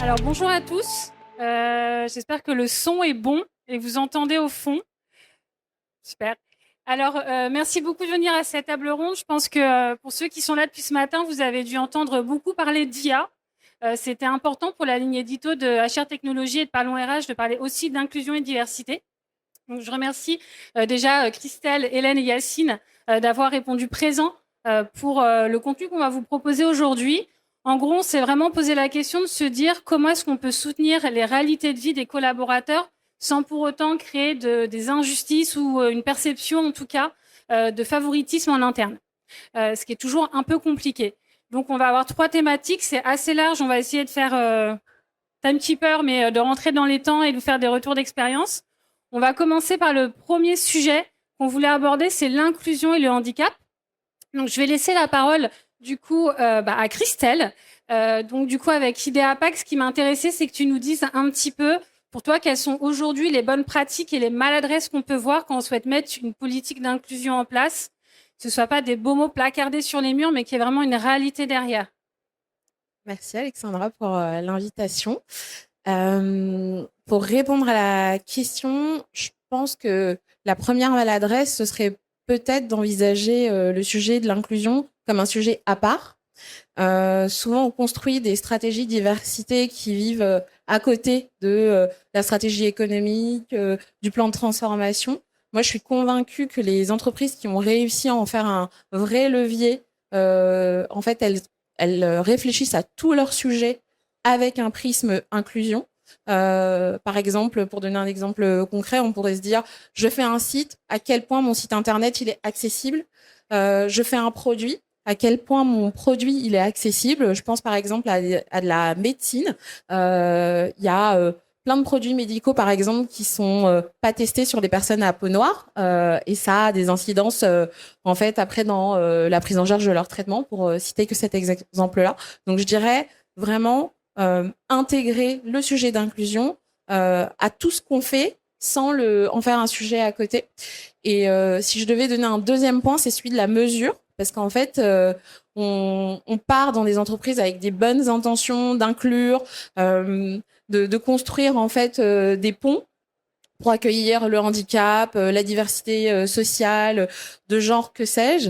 Alors bonjour à tous, j'espère que le son est bon et vous entendez au fond. Super. Alors merci beaucoup de venir à cette table ronde. Je pense que pour ceux qui sont là depuis ce matin, vous avez dû entendre beaucoup parler d'IA. C'était important pour la ligne édito de HR Technologies et de Parlons RH de parler aussi d'inclusion et de diversité. Donc, je remercie déjà Christelle, Hélène et Yacine d'avoir répondu présent pour le contenu qu'on va vous proposer aujourd'hui. En gros, on s'est vraiment posé la question de se dire comment est-ce qu'on peut soutenir les réalités de vie des collaborateurs sans pour autant créer des injustices ou une perception, en tout cas, de favoritisme en interne, ce qui est toujours un peu compliqué. Donc, on va avoir 3 thématiques. C'est assez large. On va essayer de faire timekeeper, mais de rentrer dans les temps et de vous faire des retours d'expérience. On va commencer par le premier sujet qu'on voulait aborder, c'est l'inclusion et le handicap. Donc, je vais laisser la parole du coup à Christelle. Donc, du coup, avec IDEA PAC, ce qui m'intéressait, c'est que tu nous dises un petit peu, pour toi, quelles sont aujourd'hui les bonnes pratiques et les maladresses qu'on peut voir quand on souhaite mettre une politique d'inclusion en place, que ce ne soit pas des beaux mots placardés sur les murs, mais qu'il y ait vraiment une réalité derrière. Merci Alexandra pour l'invitation. Pour répondre à la question, je pense que la première maladresse, ce serait peut-être d'envisager le sujet de l'inclusion comme un sujet à part. Souvent, on construit des stratégies diversité qui vivent à côté de la stratégie économique, du plan de transformation. Moi, je suis convaincue que les entreprises qui ont réussi à en faire un vrai levier, en fait, elles réfléchissent à tous leurs sujets avec un prisme inclusion. Par exemple, pour donner un exemple concret, on pourrait se dire, je fais un site, à quel point mon site internet il est accessible. Je fais un produit, à quel point mon produit il est accessible. Je pense par exemple à de la médecine. Il y a plein de produits médicaux, par exemple, qui sont pas testés sur des personnes à peau noire, et ça a des incidences en fait après dans la prise en charge de leur traitement, pour citer que cet exemple-là. Donc je dirais vraiment intégrer le sujet d'inclusion à tout ce qu'on fait sans en faire un sujet à côté. Et si je devais donner un deuxième point, c'est celui de la mesure, parce qu'en fait, on part dans des entreprises avec des bonnes intentions d'inclure, de construire en fait des ponts pour accueillir le handicap, la diversité sociale, de genre, que sais-je,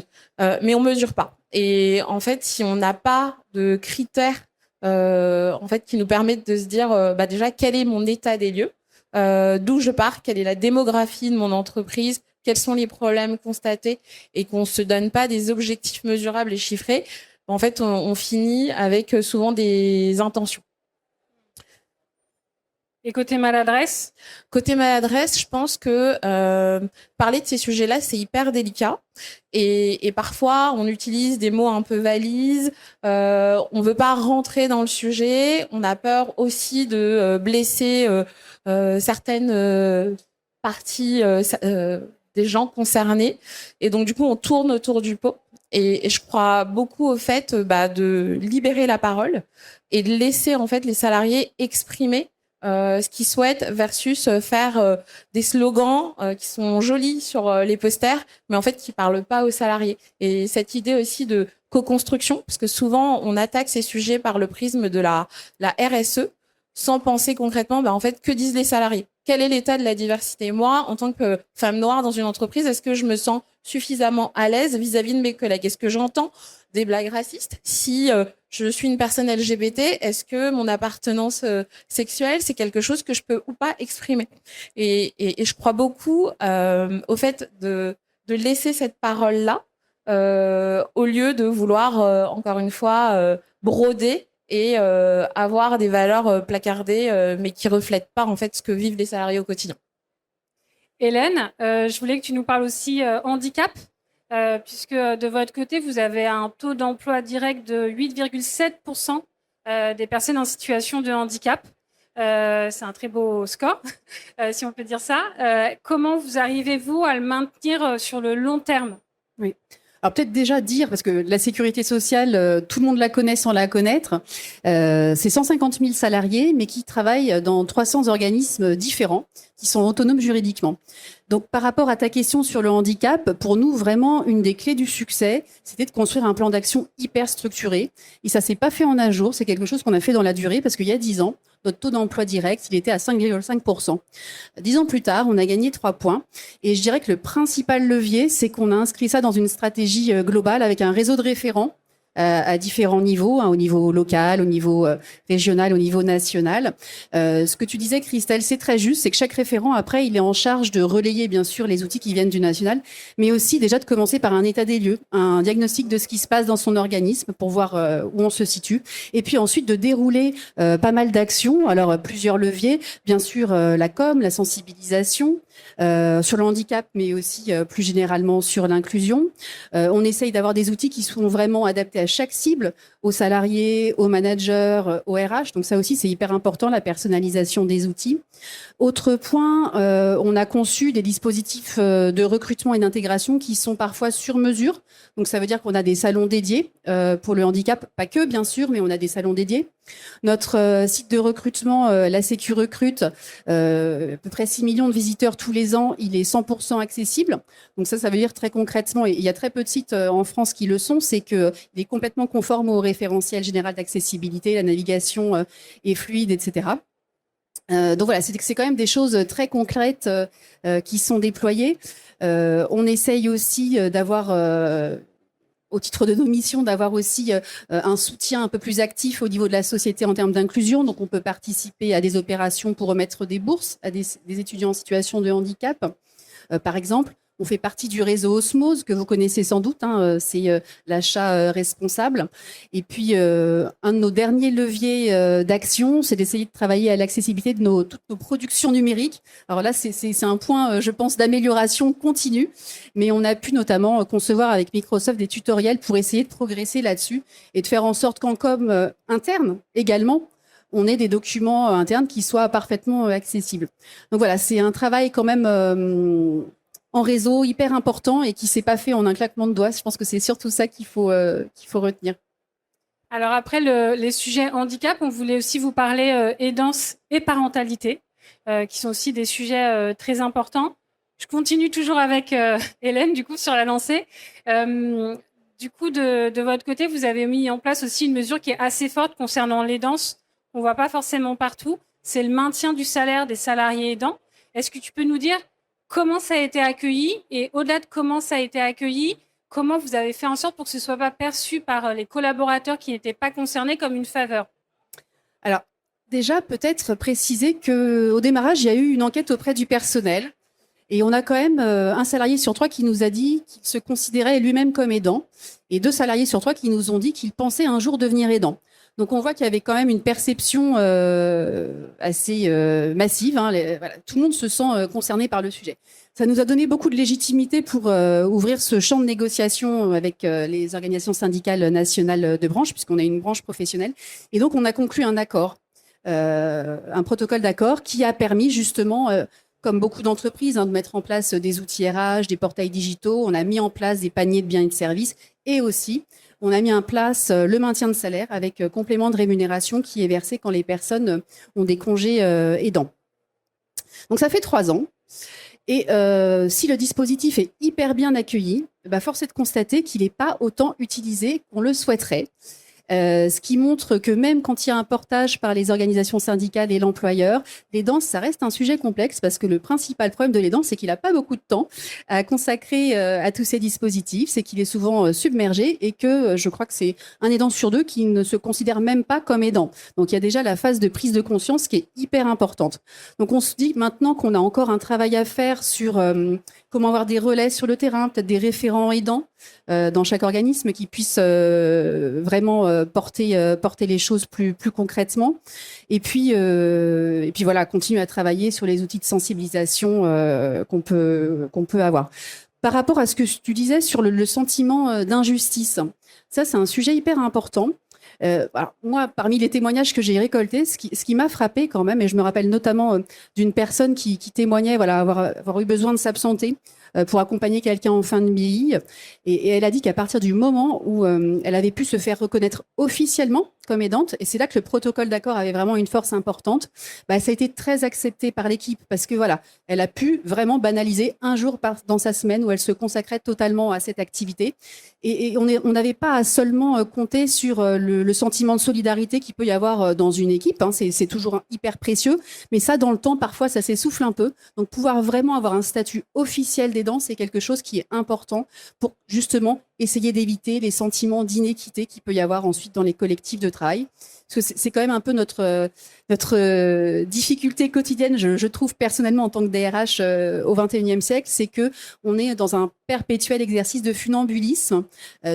mais on mesure pas. Et en fait, si on n'a pas de critères en fait, qui nous permettent de se dire déjà quel est mon état des lieux, d'où je pars, quelle est la démographie de mon entreprise, quels sont les problèmes constatés, et qu'on se donne pas des objectifs mesurables et chiffrés, en fait, on finit avec souvent des intentions. Et côté maladresse? Côté maladresse, je pense que parler de ces sujets-là, c'est hyper délicat. Et parfois, on utilise des mots un peu valises. On veut pas rentrer dans le sujet. On a peur aussi de blesser certaines parties des gens concernés. Et donc, du coup, on tourne autour du pot. Et je crois beaucoup au fait de libérer la parole et de laisser en fait les salariés exprimer ce qu'ils souhaitent versus faire des slogans qui sont jolis sur les posters, mais en fait qui parlent pas aux salariés. Et cette idée aussi de co-construction, parce que souvent on attaque ces sujets par le prisme de la RSE, sans penser concrètement, en fait, que disent les salariés? Quel est l'état de la diversité? Moi, en tant que femme noire dans une entreprise, est-ce que je me sens suffisamment à l'aise vis-à-vis de mes collègues? Est-ce que j'entends des blagues racistes? Si je suis une personne LGBT, est-ce que mon appartenance sexuelle, c'est quelque chose que je peux ou pas exprimer? Et je crois beaucoup au fait de laisser cette parole-là, au lieu de vouloir, encore une fois, broder et avoir des valeurs placardées, mais qui reflètent pas en fait ce que vivent les salariés au quotidien. Hélène, je voulais que tu nous parles aussi handicap, puisque de votre côté, vous avez un taux d'emploi direct de 8,7% des personnes en situation de handicap. C'est un très beau score, si on peut dire ça. Comment vous arrivez-vous à le maintenir sur le long terme? Oui. Alors peut-être déjà dire, parce que la sécurité sociale, tout le monde la connaît sans la connaître, c'est 150 000 salariés, mais qui travaillent dans 300 organismes différents, qui sont autonomes juridiquement. Donc par rapport à ta question sur le handicap, pour nous, vraiment, une des clés du succès, c'était de construire un plan d'action hyper structuré. Et ça s'est pas fait en un jour, c'est quelque chose qu'on a fait dans la durée, parce qu'il y a 10 ans, notre taux d'emploi direct, il était à 5,5%. 10 ans plus tard, on a gagné 3 points. Et je dirais que le principal levier, c'est qu'on a inscrit ça dans une stratégie globale avec un réseau de référents à différents niveaux, au niveau local, au niveau régional, au niveau national. Ce que tu disais, Christelle, c'est très juste, c'est que chaque référent, après, il est en charge de relayer, bien sûr, les outils qui viennent du national, mais aussi déjà de commencer par un état des lieux, un diagnostic de ce qui se passe dans son organisme pour voir où on se situe, et puis ensuite de dérouler pas mal d'actions, alors plusieurs leviers, bien sûr la com, la sensibilisation, sur le handicap, mais aussi plus généralement sur l'inclusion. On essaye d'avoir des outils qui sont vraiment adaptés à chaque cible, aux salariés, aux managers, aux RH. Donc ça aussi, c'est hyper important, la personnalisation des outils. Autre point, on a conçu des dispositifs de recrutement et d'intégration qui sont parfois sur mesure. Donc ça veut dire qu'on a des salons dédiés pour le handicap, pas que bien sûr, mais on a des salons dédiés. Notre site de recrutement, la Sécu Recrute, à peu près 6 millions de visiteurs tous les ans, il est 100% accessible. Donc ça veut dire très concrètement, et il y a très peu de sites en France qui le sont, c'est qu'il est complètement conforme au référentiel général d'accessibilité, la navigation est fluide, etc. Donc voilà, c'est quand même des choses très concrètes qui sont déployées. On essaye aussi d'avoir au titre de nos missions, d'avoir aussi un soutien un peu plus actif au niveau de la société en termes d'inclusion. Donc, on peut participer à des opérations pour remettre des bourses à des étudiants en situation de handicap. Par exemple, on fait partie du réseau Osmose, que vous connaissez sans doute, c'est l'achat responsable. Et puis, un de nos derniers leviers d'action, c'est d'essayer de travailler à l'accessibilité de toutes nos productions numériques. Alors là, c'est un point, je pense, d'amélioration continue, mais on a pu notamment concevoir avec Microsoft des tutoriels pour essayer de progresser là-dessus et de faire en sorte qu'en com interne également, on ait des documents internes qui soient parfaitement accessibles. Donc voilà, c'est un travail quand même en réseau hyper important et qui s'est pas fait en un claquement de doigts. Je pense que c'est surtout ça qu'il faut retenir. Alors après les sujets handicap, on voulait aussi vous parler aidance et parentalité, qui sont aussi des sujets très importants. Je continue toujours avec Hélène, du coup, sur la lancée. Du coup, de votre côté, vous avez mis en place aussi une mesure qui est assez forte concernant l'aidance. On voit pas forcément partout. C'est le maintien du salaire des salariés aidants. Est-ce que tu peux nous dire comment ça a été accueilli et au-delà de comment ça a été accueilli, comment vous avez fait en sorte pour que ce ne soit pas perçu par les collaborateurs qui n'étaient pas concernés comme une faveur? Alors, déjà, peut-être préciser qu'au démarrage, il y a eu une enquête auprès du personnel et on a quand même un salarié sur 3 qui nous a dit qu'il se considérait lui-même comme aidant et 2 salariés sur 3 qui nous ont dit qu'ils pensaient un jour devenir aidant. Donc, on voit qu'il y avait quand même une perception assez massive. Voilà, tout le monde se sent concerné par le sujet. Ça nous a donné beaucoup de légitimité pour ouvrir ce champ de négociation avec les organisations syndicales nationales de branche, puisqu'on a une branche professionnelle. Et donc, on a conclu un accord, un protocole d'accord qui a permis justement, comme beaucoup d'entreprises, de mettre en place des outils RH, des portails digitaux. On a mis en place des paniers de biens et de services et aussi on a mis en place le maintien de salaire avec complément de rémunération qui est versé quand les personnes ont des congés aidants. Donc, ça fait 3 ans. Et si le dispositif est hyper bien accueilli, force est de constater qu'il n'est pas autant utilisé qu'on le souhaiterait. Ce qui montre que même quand il y a un portage par les organisations syndicales et l'employeur, l'aidance, ça reste un sujet complexe parce que le principal problème de l'aidant, c'est qu'il n'a pas beaucoup de temps à consacrer à tous ces dispositifs, c'est qu'il est souvent submergé et que je crois que c'est un aidant sur 2 qui ne se considère même pas comme aidant. Donc il y a déjà la phase de prise de conscience qui est hyper importante. Donc on se dit maintenant qu'on a encore un travail à faire sur comment avoir des relais sur le terrain, peut-être des référents aidants dans chaque organisme qui puissent vraiment porter les choses plus concrètement. Et puis voilà, continuer à travailler sur les outils de sensibilisation qu'on peut avoir. Par rapport à ce que tu disais sur le sentiment d'injustice, ça c'est un sujet hyper important. Alors, moi, parmi les témoignages que j'ai récoltés, ce qui m'a frappé quand même, et je me rappelle notamment d'une personne qui témoignait avoir eu besoin de s'absenter pour accompagner quelqu'un en fin de BI. Et elle a dit qu'à partir du moment où elle avait pu se faire reconnaître officiellement comme aidante, et c'est là que le protocole d'accord avait vraiment une force importante, bah, ça a été très accepté par l'équipe parce que voilà, elle a pu vraiment banaliser un jour dans sa semaine où elle se consacrait totalement à cette activité. Et on n'avait pas à seulement compter sur le sentiment de solidarité qu'il peut y avoir dans une équipe. Hein, c'est toujours hyper précieux, mais ça, dans le temps, parfois, ça s'essouffle un peu. Donc, pouvoir vraiment avoir un statut officiel d'aidant, c'est quelque chose qui est important pour justement essayer d'éviter les sentiments d'inéquité qu'il peut y avoir ensuite dans les collectifs de travail. Parce que c'est quand même un peu notre difficulté quotidienne, je trouve personnellement en tant que DRH au XXIe siècle, c'est que on est dans un perpétuel exercice de funambulisme.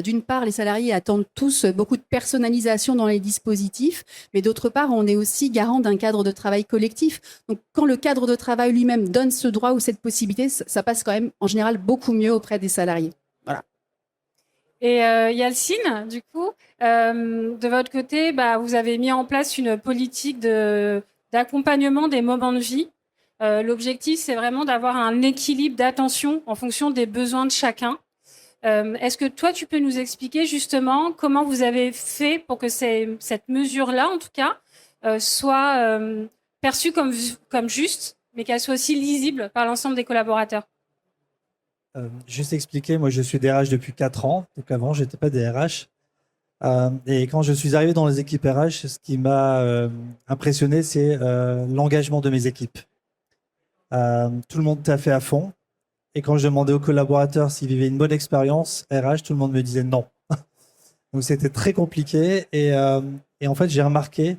D'une part, les salariés attendent tous beaucoup de personnalisation dans les dispositifs, mais d'autre part, on est aussi garant d'un cadre de travail collectif. Donc, quand le cadre de travail lui-même donne ce droit ou cette possibilité, ça passe quand même en général beaucoup mieux auprès des salariés. Voilà. Et Yalcine, du coup, de votre côté, bah, vous avez mis en place une politique d'accompagnement des moments de vie. L'objectif, c'est vraiment d'avoir un équilibre d'attention en fonction des besoins de chacun. Est-ce que toi, tu peux nous expliquer justement comment vous avez fait pour que cette mesure-là, en tout cas, soit perçue comme juste, mais qu'elle soit aussi lisible par l'ensemble des collaborateurs? Juste expliquer, moi je suis DRH depuis 4 ans, donc avant j'étais pas DRH. Et quand je suis arrivé dans les équipes RH, ce qui m'a impressionné, c'est l'engagement de mes équipes. Tout le monde t'a fait à fond. Et quand je demandais aux collaborateurs s'ils vivaient une bonne expérience RH, tout le monde me disait non. Donc c'était très compliqué. Et en fait, j'ai remarqué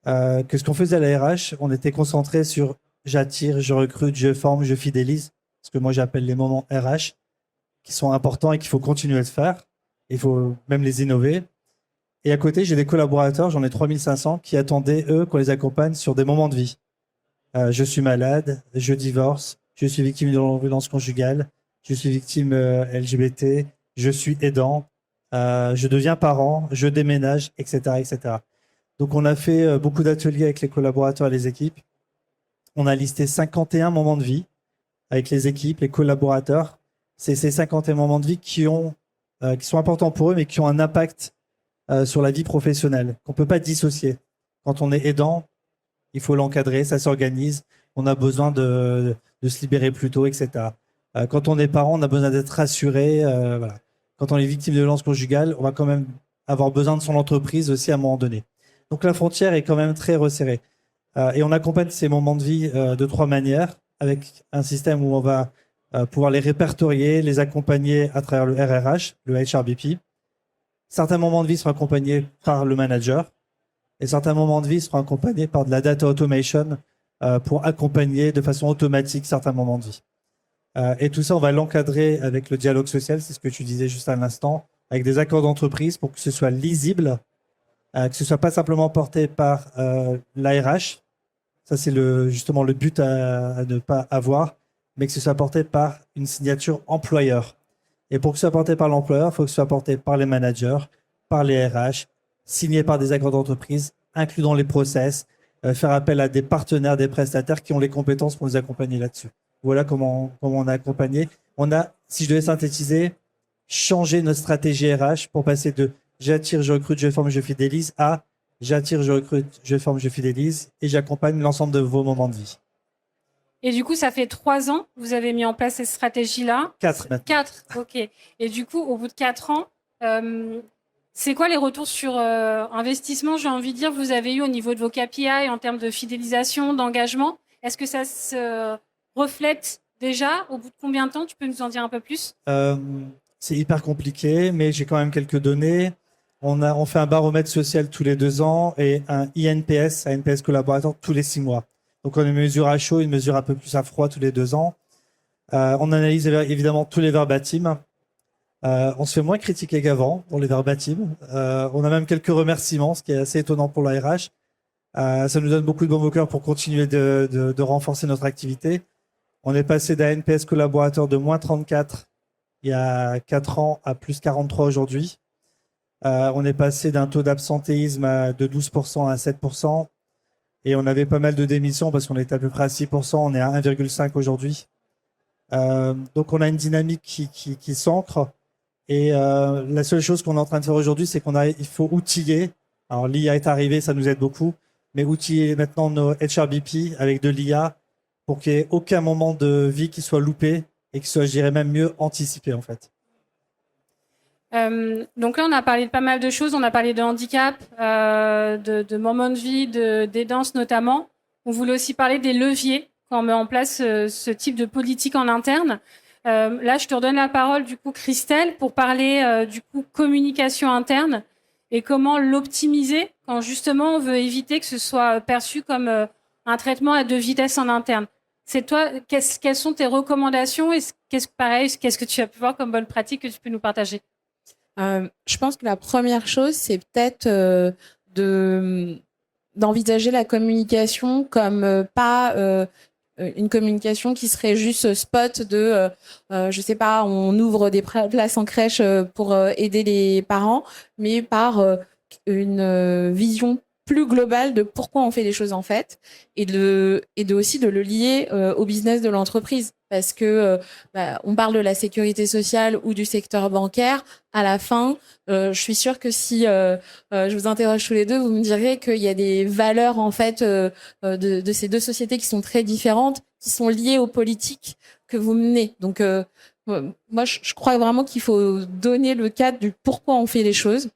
que ce qu'on faisait à la RH, on était concentré sur j'attire, je recrute, je forme, je fidélise. Ce que moi j'appelle les moments RH, qui sont importants et qu'il faut continuer de faire. Il faut même les innover. Et à côté, j'ai des collaborateurs, j'en ai 3500, qui attendaient, eux, qu'on les accompagne sur des moments de vie. Je suis malade, je divorce, je suis victime de violence conjugale, je suis victime LGBT, je suis aidant, je deviens parent, je déménage, etc., etc. Donc, on a fait beaucoup d'ateliers avec les collaborateurs et les équipes. On a listé 51 moments de vie avec les équipes, les collaborateurs. C'est ces 51 moments de vie qui sont importants pour eux, mais qui ont un impact sur la vie professionnelle, qu'on ne peut pas dissocier. Quand on est aidant, il faut l'encadrer, ça s'organise, on a besoin de se libérer plus tôt, etc. Quand on est parent, on a besoin d'être rassuré. Voilà. Quand on est victime de violence conjugale, on va quand même avoir besoin de son entreprise aussi à un moment donné. Donc la frontière est quand même très resserrée. Et on accompagne ces moments de vie de 3 manières, avec un système où on va pouvoir les répertorier, les accompagner à travers le RRH, le HRBP. Certains moments de vie seront accompagnés par le manager et certains moments de vie seront accompagnés par de la data automation pour accompagner de façon automatique certains moments de vie. Et tout ça, on va l'encadrer avec le dialogue social, c'est ce que tu disais juste à l'instant, avec des accords d'entreprise pour que ce soit lisible, que ce soit pas simplement porté par l'ARH. Ça, c'est justement le but à ne pas avoir, mais que ce soit porté par une signature employeur. Et pour que ce soit porté par l'employeur, il faut que ce soit porté par les managers, par les RH, signé par des accords d'entreprise, inclus dans les process, faire appel à des partenaires, des prestataires qui ont les compétences pour nous accompagner là-dessus. Voilà comment on a accompagné. On a, si je devais synthétiser, changé notre stratégie RH pour passer de j'attire, je recrute, je forme, je fidélise à j'attire, je recrute, je forme, je fidélise et j'accompagne l'ensemble de vos moments de vie. Et du coup, ça fait 3 ans que vous avez mis en place cette stratégie-là. 4 maintenant. 4, ok. Et du coup, au bout de 4 ans, c'est quoi les retours sur investissement, j'ai envie de dire, vous avez eu au niveau de vos KPI en termes de fidélisation, d'engagement? Est-ce que ça se reflète déjà? Au bout de combien de temps? Tu peux nous en dire un peu plus? C'est hyper compliqué, mais j'ai quand même quelques données. On fait un baromètre social tous les 2 ans et un INPS, un NPS collaborateur, tous les 6 mois. Donc, on a une mesure à chaud, une mesure un peu plus à froid tous les 2 ans. On analyse évidemment tous les verbatims. On se fait moins critiquer qu'avant pour les verbatims. On a même quelques remerciements, ce qui est assez étonnant pour la RH. Ça nous donne beaucoup de baume au cœur pour continuer de renforcer notre activité. On est passé d'un NPS collaborateur de moins 34 il y a 4 ans à plus 43 aujourd'hui. On est passé d'un taux d'absentéisme de 12% à 7%. Et on avait pas mal de démissions parce qu'on était à peu près à 6%. On est à 1,5 aujourd'hui. Donc, on a une dynamique qui s'ancre. Et la seule chose qu'on est en train de faire aujourd'hui, c'est il faut outiller. Alors, l'IA est arrivée, ça nous aide beaucoup. Mais outiller maintenant nos HRBP avec de l'IA pour qu'il n'y ait aucun moment de vie qui soit loupé et qui soit, je dirais même mieux, anticipé, en fait. Donc là, on a parlé de pas mal de choses. On a parlé de handicap, de moments de vie, d'aidance notamment. On voulait aussi parler des leviers quand on met en place ce type de politique en interne. Là, je te redonne la parole, du coup, Christelle, pour parler du coup communication interne et comment l'optimiser quand justement on veut éviter que ce soit perçu comme un traitement à deux vitesses en interne. C'est toi, quelles sont tes recommandations et qu'est-ce que tu as pu voir comme bonne pratique que tu peux nous partager? Je pense que la première chose, c'est peut-être d'envisager la communication comme pas une communication qui serait juste spot de, je sais pas, on ouvre des places en crèche pour aider les parents, mais par une vision plus globale de pourquoi on fait les choses en fait, et aussi de le lier au business de l'entreprise, parce que on parle de la sécurité sociale ou du secteur bancaire. À la fin, je suis sûre que si je vous interroge tous les deux, vous me direz qu'il y a des valeurs en fait de ces deux sociétés qui sont très différentes, qui sont liées aux politiques que vous menez. Donc moi, je crois vraiment qu'il faut donner le cadre du pourquoi on fait les choses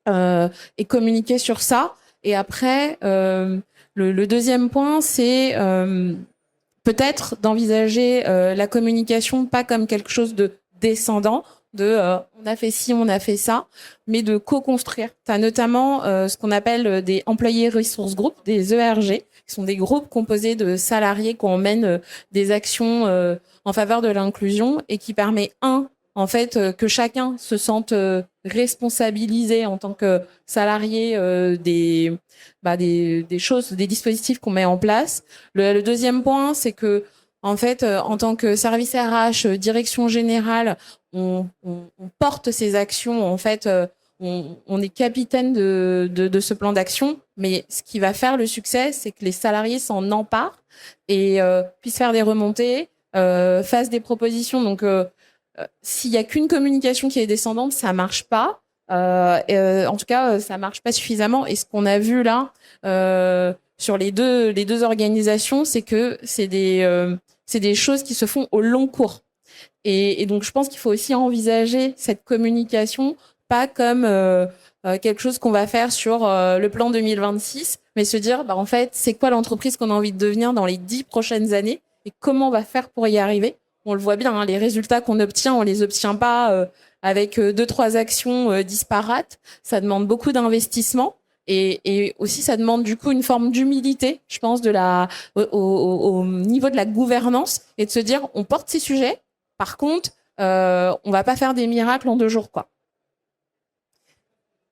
et communiquer sur ça. Et après, le deuxième point, c'est peut-être d'envisager la communication pas comme quelque chose de descendant, on a fait ci, on a fait ça, mais de co-construire. Tu as notamment ce qu'on appelle des Employee Resource Group, des ERG, qui sont des groupes composés de salariés qui emmènent des actions en faveur de l'inclusion et qui permet, en fait, que chacun se sente responsabilisé en tant que salarié des choses, des dispositifs qu'on met en place. Le deuxième point, c'est que en fait, en tant que service RH, direction générale, on porte ces actions. En fait, on est capitaine de ce plan d'action. Mais ce qui va faire le succès, c'est que les salariés s'en emparent et puissent faire des remontées, fassent des propositions. Donc s'il y a qu'une communication qui est descendante, ça marche pas. En tout cas, ça marche pas suffisamment. Et ce qu'on a vu là sur les deux organisations, c'est que c'est des choses qui se font au long cours. Et donc, je pense qu'il faut aussi envisager cette communication pas comme quelque chose qu'on va faire sur le plan 2026, mais se dire, en fait, c'est quoi l'entreprise qu'on a envie de devenir dans les 10 prochaines années et comment on va faire pour y arriver. On le voit bien, hein, les résultats qu'on obtient, on les obtient pas avec 2-3 actions disparates. Ça demande beaucoup d'investissement et aussi ça demande du coup une forme d'humilité, je pense, au niveau de la gouvernance et de se dire on porte ces sujets. Par contre, on va pas faire des miracles en 2 jours, quoi.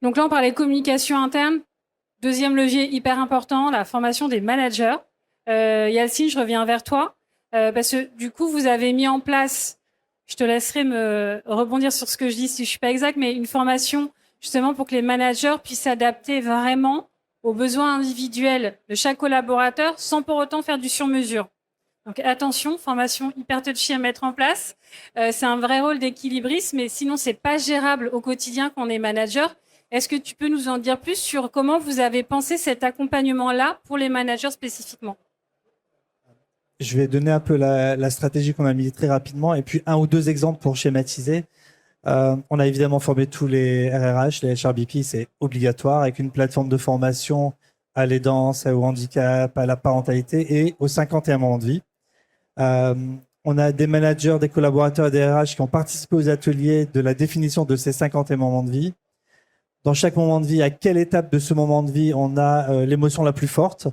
Donc là, on parlait de communication interne. Deuxième levier hyper important, la formation des managers. Yacine, je reviens vers toi. Parce que du coup, vous avez mis en place, je te laisserai me rebondir sur ce que je dis si je suis pas exact, mais une formation justement pour que les managers puissent s'adapter vraiment aux besoins individuels de chaque collaborateur sans pour autant faire du sur-mesure. Donc attention, formation hyper touchy à mettre en place. C'est un vrai rôle d'équilibriste, mais sinon c'est pas gérable au quotidien quand on est manager. Est-ce que tu peux nous en dire plus sur comment vous avez pensé cet accompagnement-là pour les managers spécifiquement ? Je vais donner un peu la stratégie qu'on a mise très rapidement et puis 1 ou 2 exemples pour schématiser. On a évidemment formé tous les RRH, les HRBP, c'est obligatoire, avec une plateforme de formation à l'aidance, au handicap, à la parentalité et aux 51 moments de vie. On a des managers, des collaborateurs et des RH qui ont participé aux ateliers de la définition de ces 51 moments de vie. Dans chaque moment de vie, à quelle étape de ce moment de vie on a l'émotion la plus forte.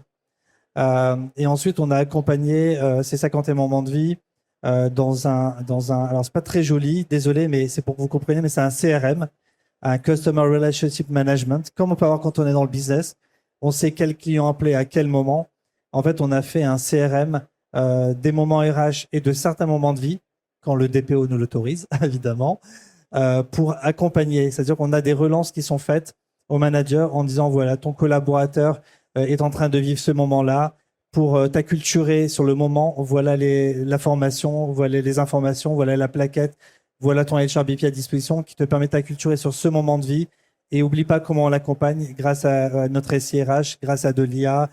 Et ensuite, on a accompagné ces 51 moments de vie dans un. Alors, c'est pas très joli, désolé, mais c'est pour que vous compreniez, mais c'est un CRM, un Customer Relationship Management, comme on peut avoir quand on est dans le business. On sait quel client appeler à quel moment. En fait, on a fait un CRM des moments RH et de certains moments de vie, quand le DPO nous l'autorise, évidemment, pour accompagner. C'est-à-dire qu'on a des relances qui sont faites au manager en disant, voilà, ton collaborateur est en train de vivre ce moment-là. pour t'acculturer sur le moment. Voilà la formation, voilà les informations, voilà la plaquette, voilà ton HRBP à disposition qui te permet de t'acculturer sur ce moment de vie. Et oublie pas comment on l'accompagne grâce à notre SIRH, grâce à de l'IA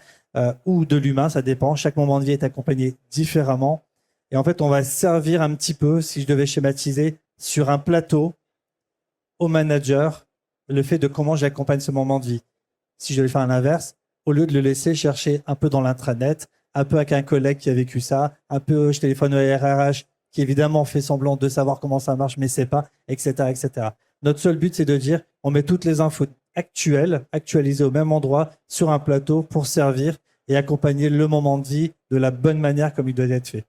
ou de l'humain, ça dépend. Chaque moment de vie est accompagné différemment. Et en fait, on va servir un petit peu, si je devais schématiser, sur un plateau au manager, le fait de comment j'accompagne ce moment de vie. Si je devais faire l'inverse, au lieu de le laisser chercher un peu dans l'intranet, un peu avec un collègue qui a vécu ça, un peu je téléphone au RRH qui évidemment fait semblant de savoir comment ça marche, mais sait pas, etc., etc. Notre seul but, c'est de dire, on met toutes les infos actualisées au même endroit, sur un plateau, pour servir et accompagner le moment de vie de la bonne manière comme il doit être fait.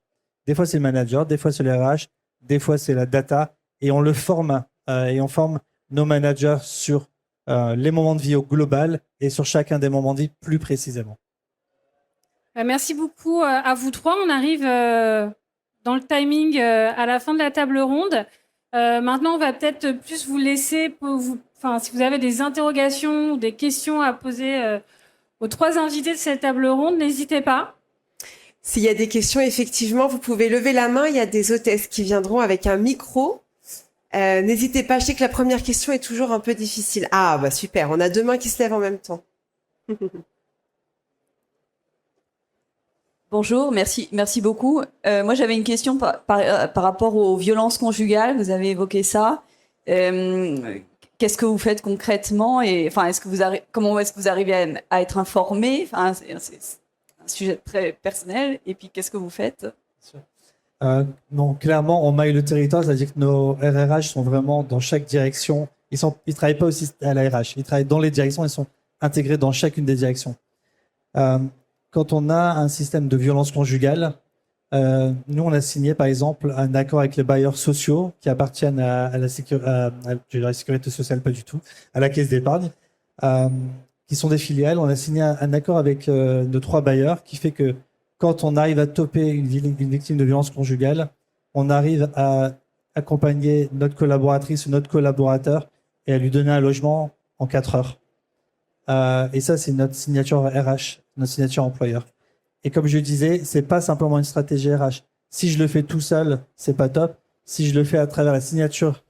Des fois, c'est le manager, des fois, c'est le RH, des fois, c'est la data, et on le forme, et on forme nos managers sur les moments de vie au global et sur chacun des moments de vie plus précisément. Merci beaucoup à vous trois. On arrive dans le timing à la fin de la table ronde. Maintenant, on va peut-être plus vous laisser, si vous avez des interrogations ou des questions à poser aux trois invités de cette table ronde, n'hésitez pas. S'il y a des questions, effectivement, vous pouvez lever la main. Il y a des hôtesses qui viendront avec un micro. N'hésitez pas, je sais que la première question est toujours un peu difficile. Ah, bah super, on a deux mains qui se lèvent en même temps. Bonjour, merci beaucoup. Moi, j'avais une question par rapport aux violences conjugales. Vous avez évoqué ça. Qu'est-ce que vous faites concrètement et enfin, comment est-ce que vous arrivez à être informé? Enfin, c'est un sujet très personnel. Et puis, qu'est-ce que vous faites? Non, clairement, on maille le territoire, c'est-à-dire que nos RRH sont vraiment dans chaque direction. Ils travaillent pas aussi à la RH, ils travaillent dans les directions, ils sont intégrés dans chacune des directions. Quand on a un système de violence conjugale, nous, on a signé, par exemple, un accord avec les bailleurs sociaux qui appartiennent à la sécurité sociale, pas du tout, à la caisse d'épargne, qui sont des filiales. On a signé un accord avec nos 3 bailleurs qui fait que quand on arrive à toper une victime de violence conjugale, on arrive à accompagner notre collaboratrice ou notre collaborateur et à lui donner un logement en 4 heures. Et ça, c'est notre signature RH, notre signature employeur. Et comme je disais, c'est pas simplement une stratégie RH. Si je le fais tout seul, c'est pas top. Si je le fais à travers la signature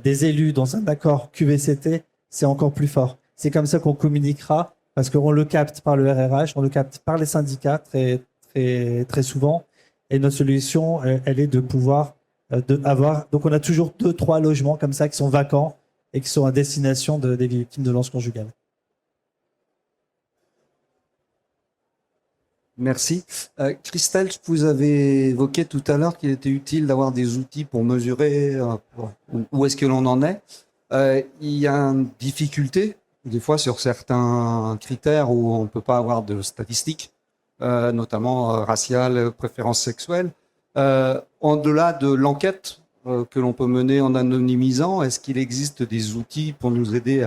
des élus dans un accord QVCT, c'est encore plus fort. C'est comme ça qu'on communiquera, parce qu'on le capte par le RRH, on le capte par les syndicats très souvent. Et notre solution, elle est de pouvoir avoir. Donc, on a toujours 2-3 logements comme ça qui sont vacants et qui sont à destination des victimes de violences conjugales. Merci. Christelle, vous avez évoqué tout à l'heure qu'il était utile d'avoir des outils pour mesurer où est-ce que l'on en est. Il y a une difficulté, des fois, sur certains critères où on ne peut pas avoir de statistiques, notamment raciales, préférences sexuelles. En-delà de l'enquête que l'on peut mener en anonymisant, est-ce qu'il existe des outils pour nous aider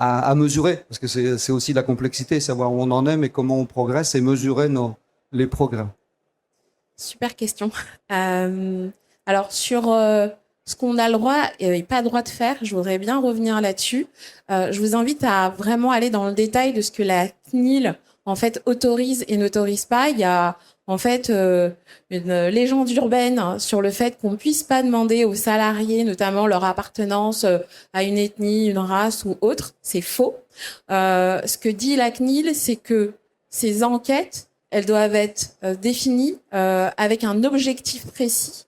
à mesurer, parce que c'est aussi la complexité, savoir où on en est, mais comment on progresse et mesurer les progrès. Super question. Alors, sur ce qu'on a le droit et pas le droit de faire, je voudrais bien revenir là-dessus. Je vous invite à vraiment aller dans le détail de ce que la CNIL, en fait, autorise et n'autorise pas. Il y a, en fait, une légende urbaine sur le fait qu'on puisse pas demander aux salariés, notamment leur appartenance à une ethnie, une race ou autre. C'est faux. Ce que dit la CNIL, c'est que ces enquêtes, elles doivent être définies avec un objectif précis.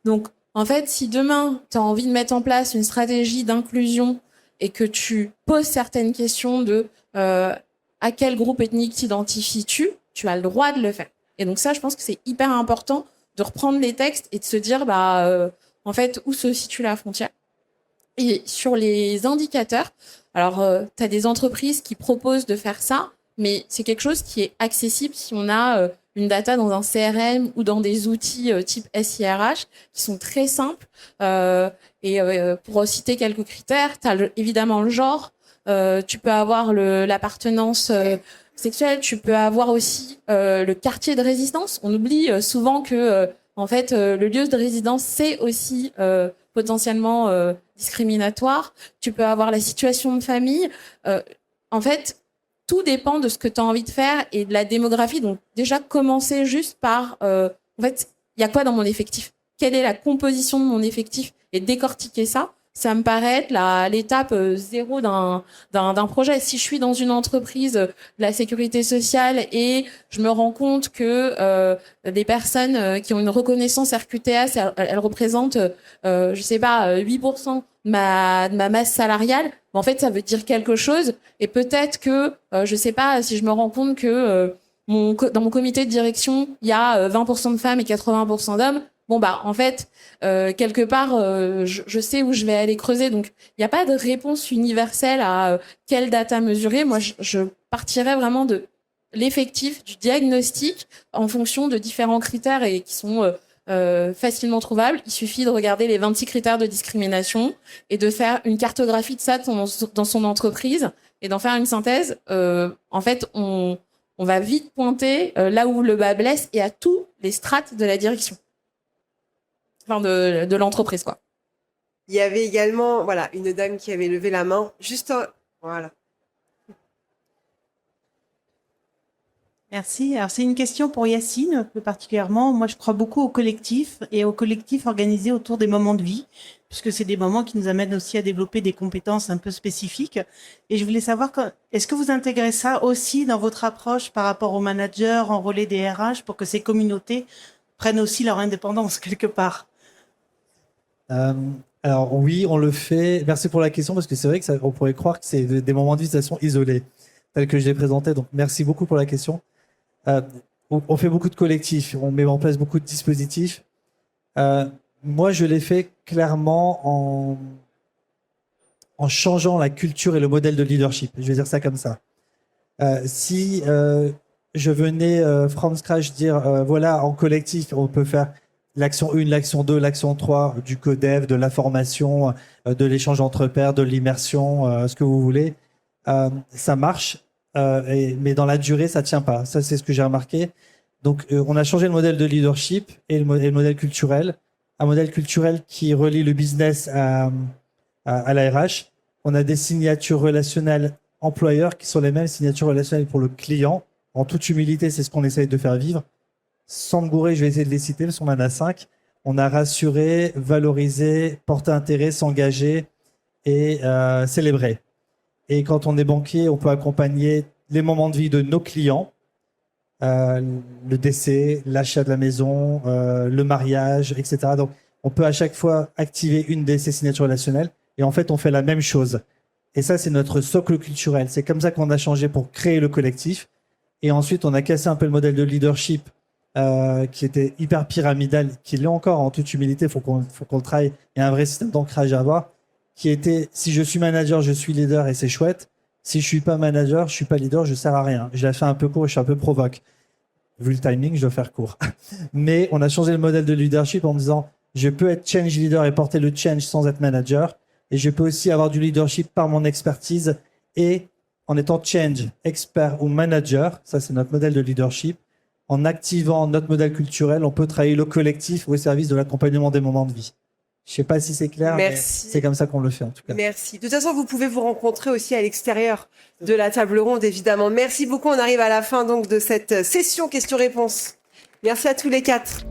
Donc, en fait, si demain, tu as envie de mettre en place une stratégie d'inclusion et que tu poses certaines questions de à quel groupe ethnique t'identifies-tu, tu as le droit de le faire. Et donc ça, je pense que c'est hyper important de reprendre les textes et de se dire, en fait, où se situe la frontière. Et sur les indicateurs, alors, tu as des entreprises qui proposent de faire ça, mais c'est quelque chose qui est accessible si on a une data dans un CRM ou dans des outils type SIRH qui sont très simples. Pour citer quelques critères, tu as évidemment le genre, tu peux avoir l'appartenance sexuelle, tu peux avoir aussi le quartier de résidence. On oublie souvent que en fait le lieu de résidence c'est aussi potentiellement discriminatoire. Tu peux avoir la situation de famille. En fait, tout dépend de ce que tu as envie de faire et de la démographie. Donc, déjà, commencer juste par, en fait, il y a quoi dans mon effectif? Quelle est la composition de mon effectif? Et décortiquer ça. Ça me paraît être l'étape zéro d'un projet. Si je suis dans une entreprise de la sécurité sociale et je me rends compte que des personnes qui ont une reconnaissance RQTS, elles représentent, je sais pas, 8% de ma masse salariale, en fait, ça veut dire quelque chose. Et peut-être que, je sais pas, si je me rends compte que dans mon comité de direction, il y a 20% de femmes et 80% d'hommes, bon bah en fait quelque part je sais où je vais aller creuser. Donc il n'y a pas de réponse universelle à quelle data mesurer. Moi je partirais vraiment de l'effectif, du diagnostic en fonction de différents critères et qui sont facilement trouvables. Il suffit de regarder les 26 critères de discrimination et de faire une cartographie de ça dans son entreprise et d'en faire une synthèse. En fait on va vite pointer là où le bas blesse et à tous les strates de la direction. Enfin, de l'entreprise, quoi. Il y avait également, voilà, une dame qui avait levé la main. Voilà. Merci. Alors, c'est une question pour Yacine, plus particulièrement. Moi, je crois beaucoup au collectif et au collectif organisé autour des moments de vie, puisque c'est des moments qui nous amènent aussi à développer des compétences un peu spécifiques. Et je voulais savoir, est-ce que vous intégrez ça aussi dans votre approche par rapport aux managers en relais des RH pour que ces communautés prennent aussi leur indépendance quelque part? Alors oui, on le fait. Merci pour la question parce que c'est vrai que on pourrait croire que c'est des moments de visitation isolés, tels que je l'ai présenté. Donc merci beaucoup pour la question. On fait beaucoup de collectifs, on met en place beaucoup de dispositifs. Moi, je l'ai fait clairement en changeant la culture et le modèle de leadership. Je vais dire ça comme ça. Si je venais from scratch dire voilà, en collectif, on peut faire l'action 1, l'action 2, l'action 3, du codev, de la formation, de l'échange entre pairs, de l'immersion, ce que vous voulez. Ça marche, mais dans la durée, ça tient pas. Ça, c'est ce que j'ai remarqué. Donc, on a changé le modèle de leadership et le modèle culturel. Un modèle culturel qui relie le business à la RH. On a des signatures relationnelles employeurs qui sont les mêmes signatures relationnelles pour le client. En toute humilité, c'est ce qu'on essaye de faire vivre. Sans me gourer, je vais essayer de les citer, parce qu'on en a 5. On a rassuré, valorisé, porté intérêt, s'engager et célébrer. Et quand on est banquier, on peut accompagner les moments de vie de nos clients, le décès, l'achat de la maison, le mariage, etc. Donc, on peut à chaque fois activer une de ces signatures relationnelles. Et en fait, on fait la même chose. Et ça, c'est notre socle culturel. C'est comme ça qu'on a changé pour créer le collectif. Et ensuite, on a cassé un peu le modèle de leadership qui était hyper pyramidal, qui l'est encore en toute humilité, faut qu'on le travaille. Il y a un vrai système d'ancrage à avoir, qui était, si je suis manager, je suis leader et c'est chouette. Si je suis pas manager, je suis pas leader, je sers à rien. Je l'ai fait un peu court et je suis un peu provoque. Vu le timing, je dois faire court. Mais on a changé le modèle de leadership en disant, je peux être change leader et porter le change sans être manager. Et je peux aussi avoir du leadership par mon expertise et en étant change, expert ou manager. Ça, c'est notre modèle de leadership. En activant notre modèle culturel, on peut travailler le collectif au service de l'accompagnement des moments de vie. Je ne sais pas si c'est clair, mais c'est comme ça qu'on le fait en tout cas. Merci. De toute façon, vous pouvez vous rencontrer aussi à l'extérieur de la table ronde, évidemment. Merci beaucoup. On arrive à la fin donc de cette session questions-réponses. Merci à tous les 4.